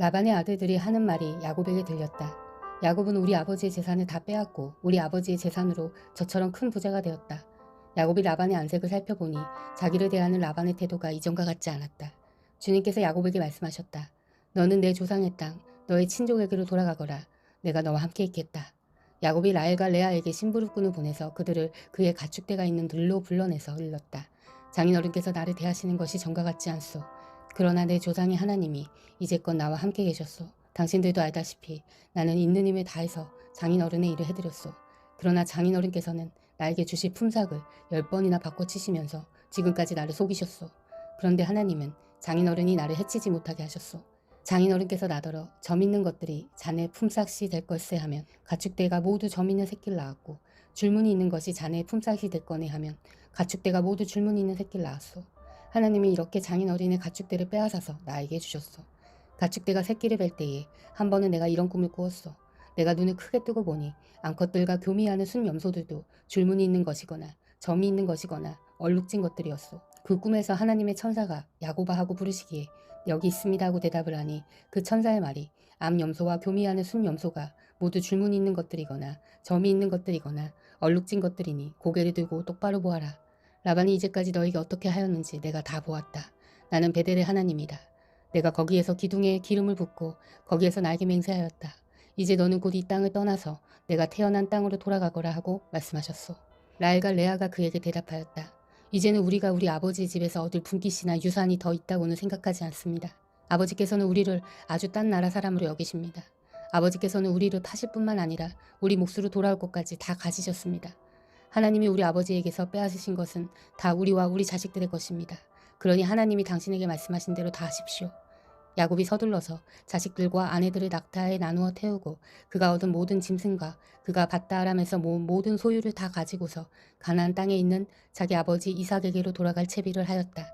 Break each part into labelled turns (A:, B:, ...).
A: 라반의 아들들이 하는 말이 야곱에게 들렸다. 야곱은 우리 아버지의 재산을 다 빼앗고 우리 아버지의 재산으로 저처럼 큰 부자가 되었다. 야곱이 라반의 안색을 살펴보니 자기를 대하는 라반의 태도가 이전과 같지 않았다. 주님께서 야곱에게 말씀하셨다. 너는 내 조상의 땅, 너의 친족에게로 돌아가거라. 내가 너와 함께 있겠다. 야곱이 라헬과 레아에게 심부름꾼을 보내서 그들을 그의 가축대가 있는 들로 불러내서 일렀다. 장인어른께서 나를 대하시는 것이 전과 같지 않소. 그러나 내 조상의 하나님이 이제껏 나와 함께 계셨소. 당신들도 알다시피 나는 있는 힘을 다해서 장인어른의 일을 해드렸소. 그러나 장인어른께서는 나에게 주실 품삯을 10번이나 바꿔치시면서 지금까지 나를 속이셨소. 그런데 하나님은 장인어른이 나를 해치지 못하게 하셨소. 장인어른께서 나더러 점 있는 것들이 자네 품삯이 될 걸세 하면 가축대가 모두 점 있는 새끼를 낳았고 줄무늬 있는 것이 자네의 품삯이 될 거네 하면 가축대가 모두 줄무늬 있는 새끼를 낳았소. 하나님이 이렇게 장인어른의 가축대를 빼앗아서 나에게 주셨소. 가축대가 새끼를 뵐 때에 한 번은 내가 이런 꿈을 꾸었소. 내가 눈을 크게 뜨고 보니 암컷들과 교미하는 순염소들도 줄무늬 있는 것이거나 점이 있는 것이거나 얼룩진 것들이었소. 그 꿈에서 하나님의 천사가 야고바 하고 부르시기에 여기 있습니다 하고 대답을 하니 그 천사의 말이 암염소와 교미하는 순염소가 모두 줄무늬 있는 것들이거나 점이 있는 것들이거나 얼룩진 것들이니 고개를 들고 똑바로 보아라. 라반이 이제까지 너에게 어떻게 하였는지 내가 다 보았다. 나는 베델의 하나님이다. 내가 거기에서 기둥에 기름을 붓고 거기에서 나에게 맹세하였다. 이제 너는 곧 이 땅을 떠나서 내가 태어난 땅으로 돌아가거라 하고 말씀하셨소. 라헬과 레아가 그에게 대답하였다. 이제는 우리가 우리 아버지의 집에서 얻을 분깃이나 유산이 더 있다고는 생각하지 않습니다. 아버지께서는 우리를 아주 딴 나라 사람으로 여기십니다. 아버지께서는 우리를 파실 뿐만 아니라 우리 몫으로 돌아올 것까지 다 가지셨습니다. 하나님이 우리 아버지에게서 빼앗으신 것은 다 우리와 우리 자식들의 것입니다. 그러니 하나님이 당신에게 말씀하신 대로 다 하십시오. 야곱이 서둘러서 자식들과 아내들을 낙타에 나누어 태우고 그가 얻은 모든 짐승과 그가 밧다아람에서 모은 모든 소유를 다 가지고서 가나안 땅에 있는 자기 아버지 이삭에게로 돌아갈 채비를 하였다.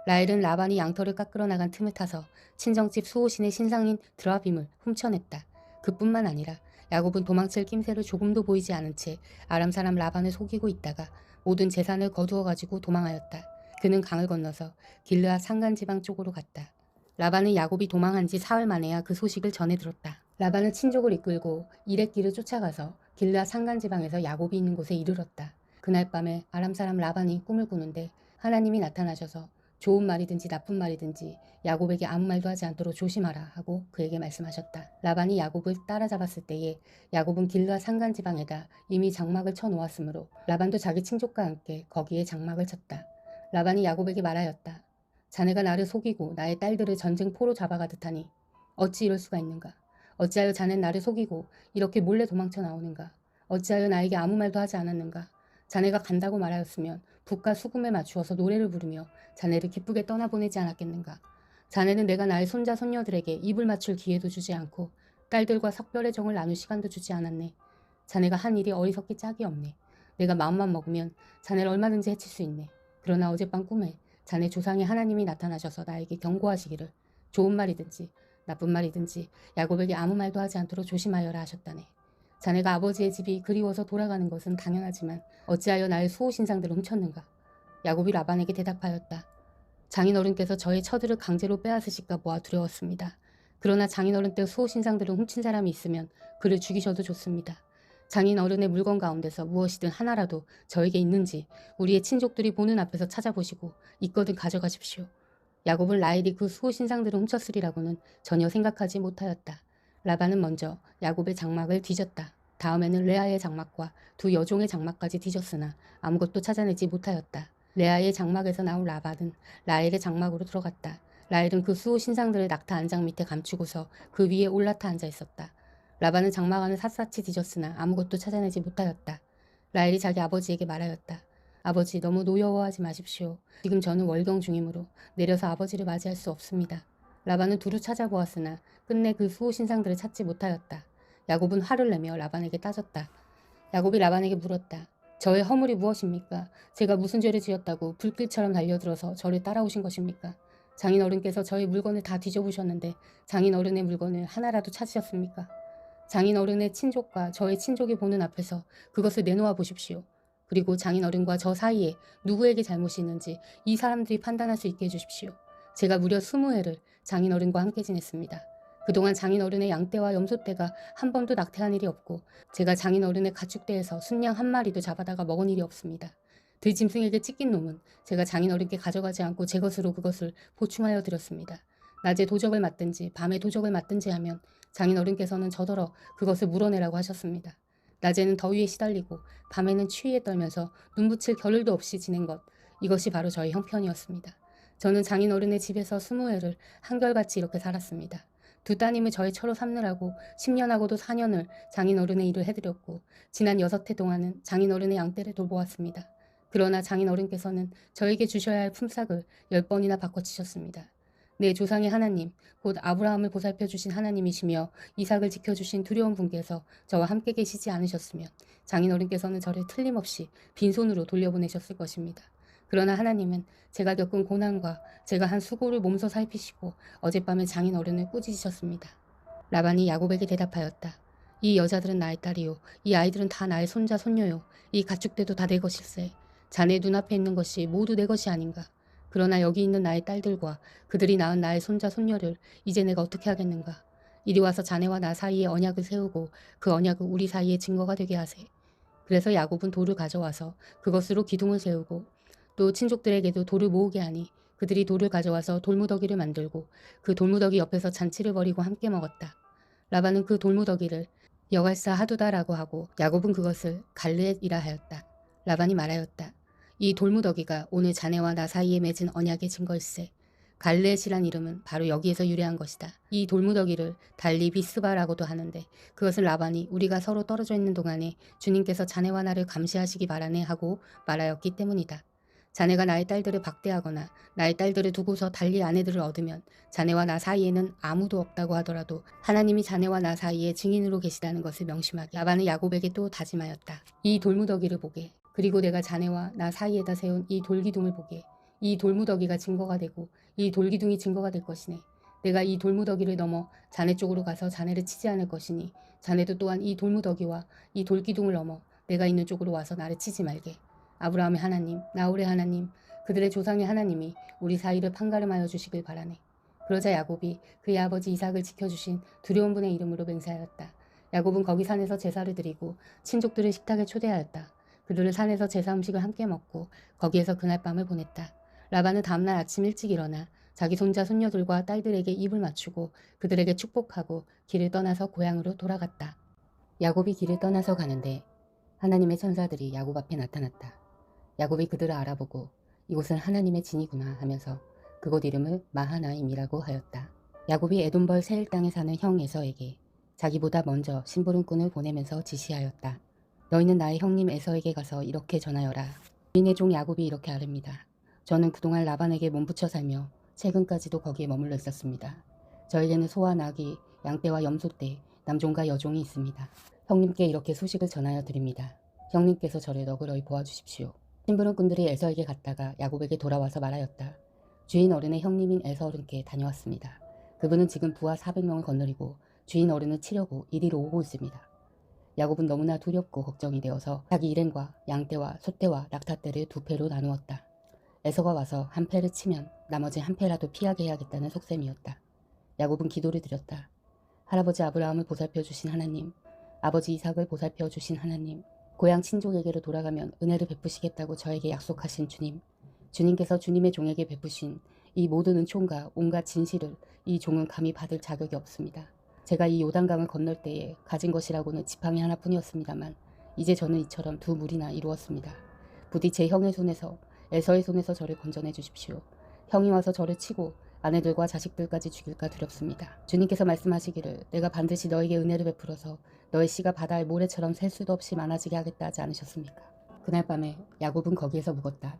A: 라헬은 라반이 양털을 깎으러 나간 틈을 타서 친정집 수호신의 신상인 드라빔을 훔쳐냈다. 그뿐만 아니라 야곱은 도망칠 낌새를 조금도 보이지 않은 채 아람 사람 라반을 속이고 있다가 모든 재산을 거두어 가지고 도망하였다. 그는 강을 건너서 길르앗 산간지방 쪽으로 갔다. 라반은 야곱이 도망한 지 사흘 만에야 그 소식을 전해 들었다. 라반은 친족을 이끌고 이렛길을 쫓아가서 길르앗 산간지방에서 야곱이 있는 곳에 이르렀다. 그날 밤에 아람 사람 라반이 꿈을 꾸는데 하나님이 나타나셔서 좋은 말이든지 나쁜 말이든지 야곱에게 아무 말도 하지 않도록 조심하라 하고 그에게 말씀하셨다. 라반이 야곱을 따라잡았을 때에 야곱은 길르앗 산간지방에다 이미 장막을 쳐놓았으므로 라반도 자기 친족과 함께 거기에 장막을 쳤다. 라반이 야곱에게 말하였다. 자네가 나를 속이고 나의 딸들을 전쟁포로 잡아가듯 하니 어찌 이럴 수가 있는가. 어찌하여 자넨 나를 속이고 이렇게 몰래 도망쳐 나오는가. 어찌하여 나에게 아무 말도 하지 않았는가. 자네가 간다고 말하였으면 북과 수금에 맞추어서 노래를 부르며 자네를 기쁘게 떠나보내지 않았겠는가. 자네는 내가 나의 손자 손녀들에게 입을 맞출 기회도 주지 않고 딸들과 석별의 정을 나눌 시간도 주지 않았네. 자네가 한 일이 어리석기 짝이 없네. 내가 마음만 먹으면 자네를 얼마든지 해칠 수 있네. 그러나 어젯밤 꿈에 자네 조상의 하나님이 나타나셔서 나에게 경고하시기를 좋은 말이든지 나쁜 말이든지 야곱에게 아무 말도 하지 않도록 조심하여라 하셨다네. 자네가 아버지의 집이 그리워서 돌아가는 것은 당연하지만 어찌하여 나의 수호신상들을 훔쳤는가. 야곱이 라반에게 대답하였다. 장인어른께서 저의 처들을 강제로 빼앗으실까 보아 두려웠습니다. 그러나 장인어른 때 수호신상들을 훔친 사람이 있으면 그를 죽이셔도 좋습니다. 장인어른의 물건 가운데서 무엇이든 하나라도 저에게 있는지 우리의 친족들이 보는 앞에서 찾아보시고 있거든 가져가십시오. 야곱은 라헬이 그 수호신상들을 훔쳤으리라고는 전혀 생각하지 못하였다. 라반은 먼저 야곱의 장막을 뒤졌다. 다음에는 레아의 장막과 두 여종의 장막까지 뒤졌으나 아무것도 찾아내지 못하였다. 레아의 장막에서 나온 라반은 라헬의 장막으로 들어갔다. 라헬은 그 수호 신상들을 낙타 안장 밑에 감추고서 그 위에 올라타 앉아 있었다. 라반은 장막 안을 샅샅이 뒤졌으나 아무것도 찾아내지 못하였다. 라헬이 자기 아버지에게 말하였다. 아버지, 너무 노여워하지 마십시오. 지금 저는 월경 중이므로 내려서 아버지를 맞이할 수 없습니다. 라반은 두루 찾아보았으나 끝내 그 수호 신상들을 찾지 못하였다. 야곱은 화를 내며 라반에게 따졌다. 야곱이 라반에게 물었다. 저의 허물이 무엇입니까? 제가 무슨 죄를 지었다고 불길처럼 달려들어서 저를 따라오신 것입니까? 장인어른께서 저의 물건을 다 뒤져보셨는데 장인어른의 물건을 하나라도 찾으셨습니까? 장인어른의 친족과 저의 친족이 보는 앞에서 그것을 내놓아 보십시오. 그리고 장인어른과 저 사이에 누구에게 잘못이 있는지 이 사람들이 판단할 수 있게 해주십시오. 제가 무려 20해를 장인어른과 함께 지냈습니다. 그동안 장인어른의 양떼와 염소떼가 한 번도 낙태한 일이 없고 제가 장인어른의 가축대에서 순양 한 마리도 잡아다가 먹은 일이 없습니다. 들짐승에게 찢긴 놈은 제가 장인어른께 가져가지 않고 제 것으로 그것을 보충하여 드렸습니다. 낮에 도적을 맞든지 밤에 도적을 맞든지 하면 장인어른께서는 저더러 그것을 물어내라고 하셨습니다. 낮에는 더위에 시달리고 밤에는 추위에 떨면서 눈붙일 겨를도 없이 지낸 것, 이것이 바로 저의 형편이었습니다. 저는 장인어른의 집에서 20해를 한결같이 이렇게 살았습니다. 두 따님을 저의 처로 삼느라고 10년하고도 4년을 장인어른의 일을 해드렸고 지난 6해 동안은 장인어른의 양떼를 돌보았습니다. 그러나 장인어른께서는 저에게 주셔야 할 품삯을 10번이나 바꿔치셨습니다. 내 조상의 하나님, 곧 아브라함을 보살펴 주신 하나님이시며 이삭을 지켜주신 두려운 분께서 저와 함께 계시지 않으셨으면 장인어른께서는 저를 틀림없이 빈손으로 돌려보내셨을 것입니다. 그러나 하나님은 제가 겪은 고난과 제가 한 수고를 몸소 살피시고 어젯밤에 장인어른을 꾸짖으셨습니다. 라반이 야곱에게 대답하였다. 이 여자들은 나의 딸이요. 이 아이들은 다 나의 손자 손녀요. 이 가축대도 다 내 것일세. 자네 눈앞에 있는 것이 모두 내 것이 아닌가. 그러나 여기 있는 나의 딸들과 그들이 낳은 나의 손자 손녀를 이제 내가 어떻게 하겠는가. 이리 와서 자네와 나 사이에 언약을 세우고 그 언약을 우리 사이에 증거가 되게 하세. 그래서 야곱은 돌을 가져와서 그것으로 기둥을 세우고 또 친족들에게도 돌을 모으게 하니 그들이 돌을 가져와서 돌무더기를 만들고 그 돌무더기 옆에서 잔치를 벌이고 함께 먹었다. 라반은 그 돌무더기를 여갈사 하두다라고 하고 야곱은 그것을 갈르엣이라 하였다. 라반이 말하였다. 이 돌무더기가 오늘 자네와 나 사이에 맺은 언약의 증거일세. 갈르엣이란 이름은 바로 여기에서 유래한 것이다. 이 돌무더기를 달리 비스바라고도 하는데 그것은 라반이 우리가 서로 떨어져 있는 동안에 주님께서 자네와 나를 감시하시기 바라네 하고 말하였기 때문이다. 자네가 나의 딸들을 박대하거나 나의 딸들을 두고서 달리 아내들을 얻으면 자네와 나 사이에는 아무도 없다고 하더라도 하나님이 자네와 나 사이에 증인으로 계시다는 것을 명심하게. 라반은 야곱에게 또 다짐하였다. 이 돌무더기를 보게. 그리고 내가 자네와 나 사이에다 세운 이 돌기둥을 보게. 이 돌무더기가 증거가 되고 이 돌기둥이 증거가 될 것이네. 내가 이 돌무더기를 넘어 자네 쪽으로 가서 자네를 치지 않을 것이니 자네도 또한 이 돌무더기와 이 돌기둥을 넘어 내가 있는 쪽으로 와서 나를 치지 말게. 아브라함의 하나님, 나홀의 하나님, 그들의 조상의 하나님이 우리 사이를 판가름하여 주시길 바라네. 그러자 야곱이 그의 아버지 이삭을 지켜주신 두려운 분의 이름으로 맹세하였다. 야곱은 거기 산에서 제사를 드리고 친족들을 식탁에 초대하였다. 그들을 산에서 제사 음식을 함께 먹고 거기에서 그날 밤을 보냈다. 라반은 다음날 아침 일찍 일어나 자기 손자 손녀들과 딸들에게 입을 맞추고 그들에게 축복하고 길을 떠나서 고향으로 돌아갔다. 야곱이 길을 떠나서 가는데 하나님의 천사들이 야곱 앞에 나타났다. 야곱이 그들을 알아보고 이곳은 하나님의 진이구나 하면서 그곳 이름을 마하나임이라고 하였다. 야곱이 에돔벌 세일 땅에 사는 형 에서에게 자기보다 먼저 심부름꾼을 보내면서 지시하였다. 너희는 나의 형님 에서에게 가서 이렇게 전하여라. 주인의 종 야곱이 이렇게 아릅니다. 저는 그동안 라반에게 몸붙여 살며 최근까지도 거기에 머물러 있었습니다. 저에게는 소와 나귀, 양떼와 염소떼, 남종과 여종이 있습니다. 형님께 이렇게 소식을 전하여 드립니다. 형님께서 저를 너그러이 보아주십시오. 심부름꾼들이 에서에게 갔다가 야곱에게 돌아와서 말하였다. 주인 어른의 형님인 에서 어른께 다녀왔습니다. 그분은 지금 부하 400명을 거느리고 주인 어른을 치려고 이리로 오고 있습니다. 야곱은 너무나 두렵고 걱정이 되어서 자기 일행과 양떼와 소떼와 낙타떼를 2패로 나누었다. 에서가 와서 한 패를 치면 나머지 한 패라도 피하게 해야겠다는 속셈이었다. 야곱은 기도를 드렸다. 할아버지 아브라함을 보살펴 주신 하나님, 아버지 이삭을 보살펴 주신 하나님, 고향 친족에게로 돌아가면 은혜를 베푸시겠다고 저에게 약속하신 주님, 주님께서 주님의 종에게 베푸신 이 모든 은총과 온갖 진실을 이 종은 감히 받을 자격이 없습니다. 제가 이 요단강을 건널 때에 가진 것이라고는 지팡이 하나뿐이었습니다만 이제 저는 이처럼 2물이나 이루었습니다. 부디 제 형의 손에서 에서의 손에서 저를 건져내 주십시오. 형이 와서 저를 치고 아내들과 자식들까지 죽일까 두렵습니다. 주님께서 말씀하시기를 내가 반드시 너에게 은혜를 베풀어서 너의 씨가 바다의 모래처럼 셀 수도 없이 많아지게 하겠다 하지 않으셨습니까? 그날 밤에 야곱은 거기에서 묵었다.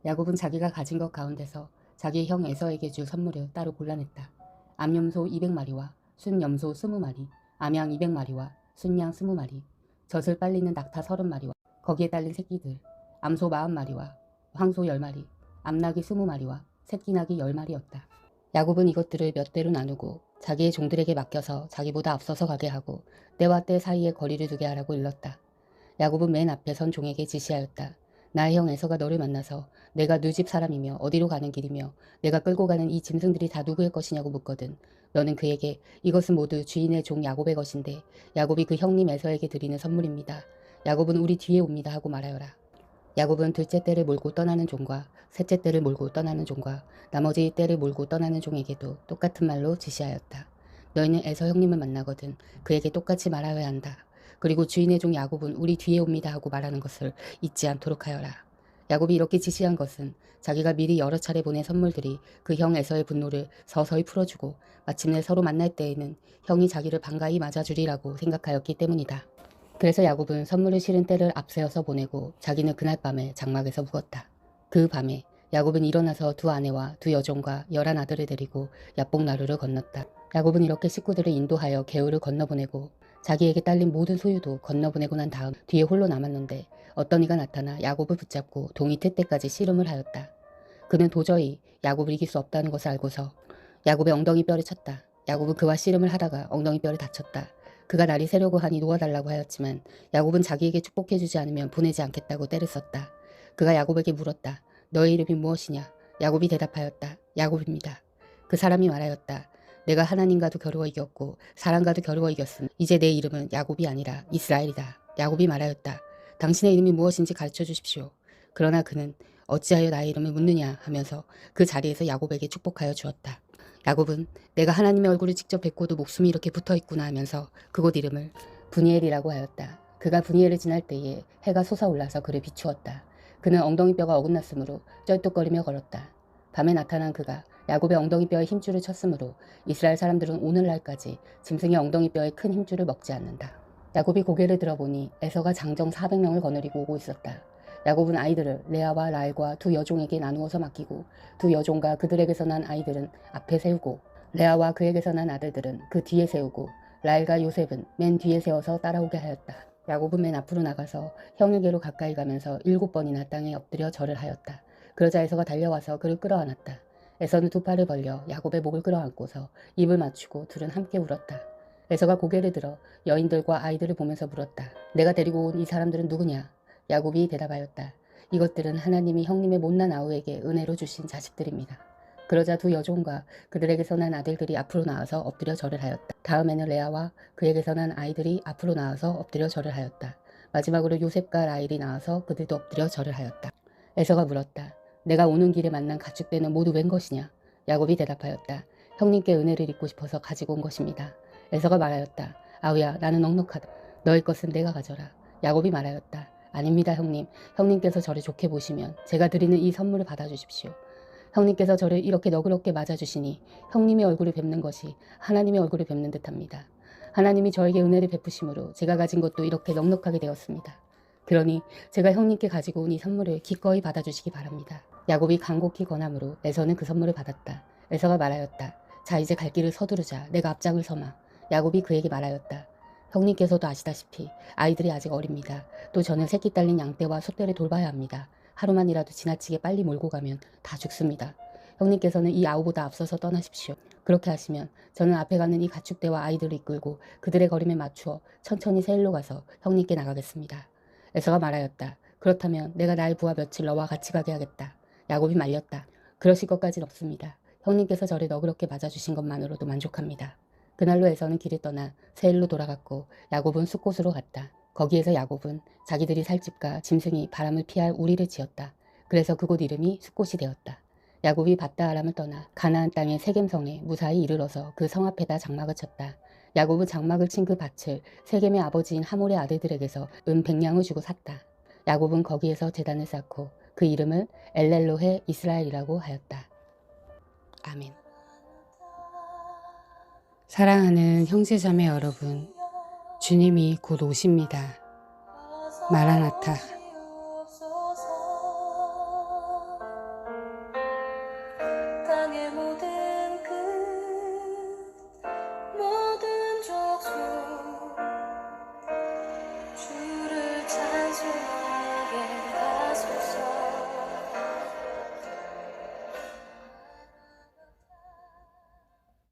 A: 야곱은 자기가 가진 것 가운데서 자기의 형 에서에게 줄 선물을 따로 골라냈다. 암염소 200마리와 순염소 20마리, 암양 200마리와 순양 20마리, 젖을 빨리는 낙타 30마리와 거기에 딸린 새끼들, 암소 40마리와 황소 10마리, 암나귀 20마리와 새끼나귀 10마리였다. 야곱은 이것들을 몇 대로 나누고 자기의 종들에게 맡겨서 자기보다 앞서서 가게 하고 때와 때 사이에 거리를 두게 하라고 일렀다. 야곱은 맨 앞에 선 종에게 지시하였다. 나의 형 에서가 너를 만나서 내가 네 집 사람이며 어디로 가는 길이며 내가 끌고 가는 이 짐승들이 다 누구의 것이냐고 묻거든. 너는 그에게 이것은 모두 주인의 종 야곱의 것인데 야곱이 그 형님 에서에게 드리는 선물입니다. 야곱은 우리 뒤에 옵니다 하고 말하여라. 야곱은 둘째 떼를 몰고 떠나는 종과 셋째 떼를 몰고 떠나는 종과 나머지 떼를 몰고 떠나는 종에게도 똑같은 말로 지시하였다. 너희는 에서 형님을 만나거든 그에게 똑같이 말하여야 한다. 그리고 주인의 종 야곱은 우리 뒤에 옵니다 하고 말하는 것을 잊지 않도록 하여라. 야곱이 이렇게 지시한 것은 자기가 미리 여러 차례 보낸 선물들이 그 형 에서의 분노를 서서히 풀어주고 마침내 서로 만날 때에는 형이 자기를 반가이 맞아주리라고 생각하였기 때문이다. 그래서 야곱은 선물을 실은 떼를 앞세워서 보내고 자기는 그날 밤에 장막에서 묵었다. 그 밤에 야곱은 일어나서 두 아내와 두 여종과 11 아들을 데리고 야복나루를 건넜다. 야곱은 이렇게 식구들을 인도하여 개울을 건너보내고 자기에게 딸린 모든 소유도 건너보내고 난 다음 뒤에 홀로 남았는데 어떤 이가 나타나 야곱을 붙잡고 동이 틀 때까지 씨름을 하였다. 그는 도저히 야곱을 이길 수 없다는 것을 알고서 야곱의 엉덩이 뼈를 쳤다. 야곱은 그와 씨름을 하다가 엉덩이 뼈를 다쳤다. 그가 날이 새려고 하니 놓아달라고 하였지만 야곱은 자기에게 축복해주지 않으면 보내지 않겠다고 떼를 썼다. 그가 야곱에게 물었다. 너의 이름이 무엇이냐? 야곱이 대답하였다. 야곱입니다. 그 사람이 말하였다. 내가 하나님과도 겨루어 이겼고 사람과도 겨루어 이겼음. 이제 내 이름은 야곱이 아니라 이스라엘이다. 야곱이 말하였다. 당신의 이름이 무엇인지 가르쳐 주십시오. 그러나 그는 어찌하여 나의 이름을 묻느냐 하면서 그 자리에서 야곱에게 축복하여 주었다. 야곱은 내가 하나님의 얼굴을 직접 뵙고도 목숨이 이렇게 붙어있구나 하면서 그곳 이름을 브니엘이라고 하였다. 그가 브니엘을 지날 때에 해가 솟아올라서 그를 비추었다. 그는 엉덩이 뼈가 어긋났으므로 쩔뚝거리며 걸었다. 밤에 나타난 그가 야곱의 엉덩이 뼈에 힘줄을 쳤으므로 이스라엘 사람들은 오늘날까지 짐승의 엉덩이 뼈에 큰 힘줄을 먹지 않는다. 야곱이 고개를 들어보니 에서가 장정 400명을 거느리고 오고 있었다. 야곱은 아이들을 레아와 라헬과 두 여종에게 나누어서 맡기고 두 여종과 그들에게서 난 아이들은 앞에 세우고 레아와 그에게서 난 아들들은 그 뒤에 세우고 라헬과 요셉은 맨 뒤에 세워서 따라오게 하였다. 야곱은 맨 앞으로 나가서 형에게로 가까이 가면서 7번이나 땅에 엎드려 절을 하였다. 그러자 에서가 달려와서 그를 끌어안았다. 에서는 두 팔을 벌려 야곱의 목을 끌어안고서 입을 맞추고 둘은 함께 울었다. 에서가 고개를 들어 여인들과 아이들을 보면서 물었다. 내가 데리고 온 이 사람들은 누구냐? 야곱이 대답하였다. 이것들은 하나님이 형님의 못난 아우에게 은혜로 주신 자식들입니다. 그러자 두 여종과 그들에게서 난 아들들이 앞으로 나와서 엎드려 절을 하였다. 다음에는 레아와 그에게서 난 아이들이 앞으로 나와서 엎드려 절을 하였다. 마지막으로 요셉과 라헬이 나와서 그들도 엎드려 절을 하였다. 에서가 물었다. 내가 오는 길에 만난 가축대는 모두 웬 것이냐? 야곱이 대답하였다. 형님께 은혜를 입고 싶어서 가지고 온 것입니다. 에서가 말하였다. 아우야, 나는 넉넉하다. 너의 것은 내가 가져라. 야곱이 말하였다. 아닙니다, 형님. 형님께서 저를 좋게 보시면 제가 드리는 이 선물을 받아주십시오. 형님께서 저를 이렇게 너그럽게 맞아주시니 형님의 얼굴을 뵙는 것이 하나님의 얼굴을 뵙는 듯합니다. 하나님이 저에게 은혜를 베푸심으로 제가 가진 것도 이렇게 넉넉하게 되었습니다. 그러니 제가 형님께 가지고 온 이 선물을 기꺼이 받아주시기 바랍니다. 야곱이 간곡히 권함으로 에서는 그 선물을 받았다. 에서가 말하였다. 자, 이제 갈 길을 서두르자. 내가 앞장을 서마. 야곱이 그에게 말하였다. 형님께서도 아시다시피 아이들이 아직 어립니다. 또 저는 새끼 딸린 양떼와 소떼를 돌봐야 합니다. 하루만이라도 지나치게 빨리 몰고 가면 다 죽습니다. 형님께서는 이 아우보다 앞서서 떠나십시오. 그렇게 하시면 저는 앞에 가는 이 가축대와 아이들을 이끌고 그들의 걸음에 맞추어 천천히 세일로 가서 형님께 나가겠습니다. 에서가 말하였다. 그렇다면 내가 날 부하 며칠 너와 같이 가게 하겠다. 야곱이 말렸다. 그러실 것까진 없습니다. 형님께서 저를 너그럽게 맞아주신 것만으로도 만족합니다. 그날로 에서는 길을 떠나 세일로 돌아갔고 야곱은 숫곳으로 갔다. 거기에서 야곱은 자기들이 살 집과 짐승이 바람을 피할 우리를 지었다. 그래서 그곳 이름이 숫곳이 되었다. 야곱이 밧다아람을 떠나 가나안 땅의 세겜성에 무사히 이르러서 그 성 앞에다 장막을 쳤다. 야곱은 장막을 친 그 밭을 세겜의 아버지인 하몰의 아들들에게서 은 100냥을 주고 샀다. 야곱은 거기에서 제단을 쌓고 그 이름을 엘렐로헤 이스라엘이라고 하였다. 아멘. 사랑하는 형제자매 여러분, 주님이 곧 오십니다. 마라나타.